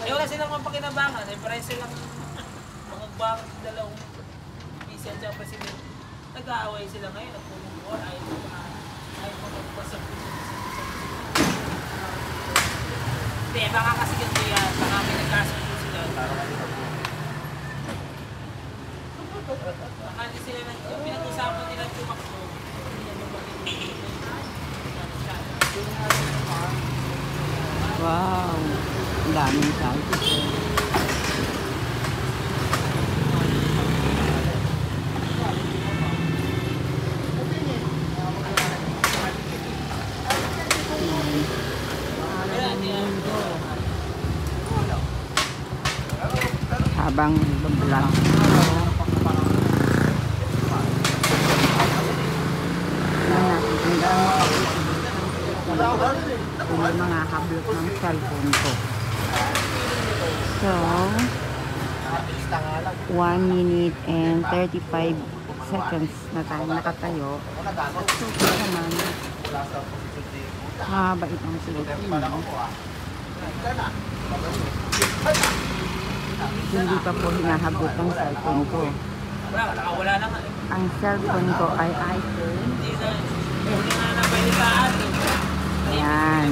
Eh wala silang mapakinabangan. Eh pareho silang mga bakit dalawang PCL siya president. Nag-aaway sila ngayon. Nagpulong ayaw mo magpasap ko sila. Hindi, baka kasi ganito yan. Baka may nagkasundo sila. Baka hindi sila pinag-usapan nila tumakbo. Wow, ang daming salty. Habang nagbablog kung may mga hablot ng cellphone ko. So 1 minute and 35 seconds na tayo nakatayo. So naman mabait ang Pilipino. Hindi pa po hinahabot ang cellphone ko. Ang cellphone ko ay iPhone. Ayan.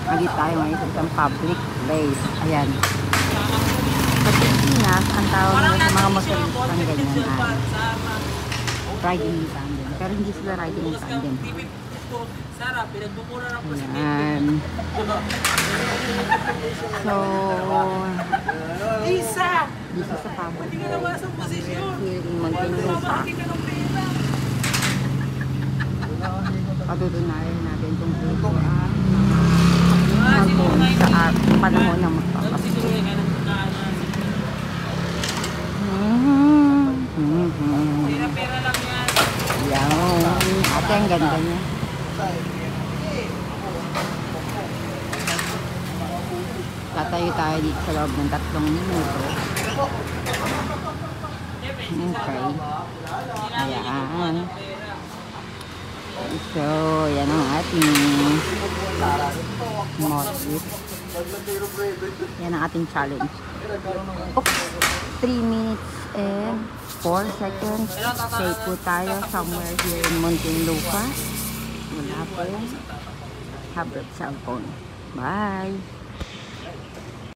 Hindi tayo ngayon sa isang public place. Ayan. Sa Pilipinas, ang tawag nila sa mga motoristang ganyan ay riding in tandem. Pero hindi sila riding in tandem. Ayan. So, dito sa public place here in Muntinlupa, patutunayan natin kung ito ang sa panahon ng magpapasko. Yan. Ate, ang ganda niya. Tatayo tayo dito sa loob ng 3 minuto. Okay. Ayan. So, yan ang ating motif. Yan ang ating challenge. Oops! 3 minutes and 4 seconds. Stay po tayo somewhere here in Muntinlupa. Wala po yung habit cellphone. Bye!